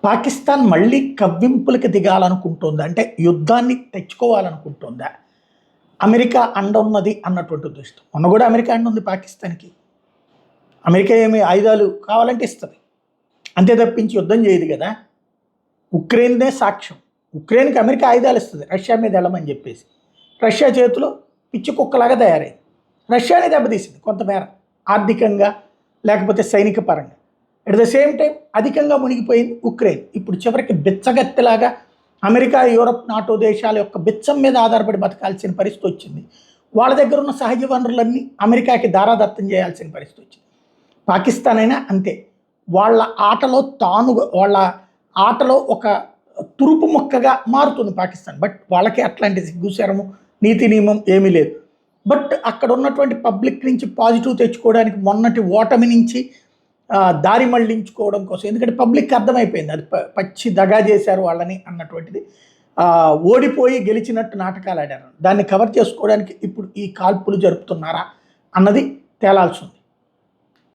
పాకిస్తాన్ మళ్ళీ కవ్వింపులకి దిగాలనుకుంటుందా? అంటే యుద్ధాన్ని తెచ్చుకోవాలనుకుంటుందా? అమెరికా అండ ఉన్నది అన్నటువంటి ఉద్దేశం. మొన్న కూడా అమెరికా అండ ఉంది పాకిస్తాన్‌కి. అమెరికా ఏమి ఆయుధాలు కావాలంటే ఇస్తది. అంతే తప్పించి యుద్ధం చేయదు కదా! ఉక్రెయిన్‌దే సాక్ష్యం. ఉక్రెయిన్‌కి అమెరికా ఆయుధాలు ఇస్తది. రష్యా మీద ఎళ్ళమని చెప్పేసి. రష్యా చేతిలో పిచ్చి కుక్కలాగా తయారైంది. రష్యాని దెబ్బతీసింది కొంతమేర. ఆర్థికంగా లేకపోతే సైనిక పరంగా. అట్ ద సేమ్ టైం అధికంగా మునిగిపోయింది ఉక్రెయిన్. ఇప్పుడు చివరికి బిచ్చగత్తెలాగా అమెరికా, యూరప్, నాటో దేశాల యొక్క బిచ్చం మీద ఆధారపడి బతకాల్సిన పరిస్థితి వచ్చింది. వాళ్ళ దగ్గర ఉన్న సహజ వనరులన్నీ అమెరికాకి దారాదత్తం చేయాల్సిన పరిస్థితి వచ్చింది. పాకిస్తాన్ అయినా అంతే. వాళ్ళ ఆటలో వాళ్ళ ఆటలో ఒక తురుపు మొక్కగా మారుతుంది పాకిస్తాన్. బట్ వాళ్ళకి అట్లాంటి సిగ్గుశరము, నీతి నియమం ఏమీ లేదు. బట్ అక్కడ ఉన్నటువంటి పబ్లిక్ నుంచి పాజిటివ్ తెచ్చుకోవడానికి మొన్నటి ఓటమి నుంచి దారి మళ్లించుకోవడం కోసం, ఎందుకంటే పబ్లిక్ అర్థమైపోయింది అది పచ్చి దగా చేశారు వాళ్ళని అన్నటువంటిది. ఓడిపోయి గెలిచినట్టు నాటకాలు ఆడారు. దాన్ని కవర్ చేసుకోవడానికి ఇప్పుడు ఈ కాల్పులు జరుపుతున్నారా అన్నది తేలాల్సి ఉంది.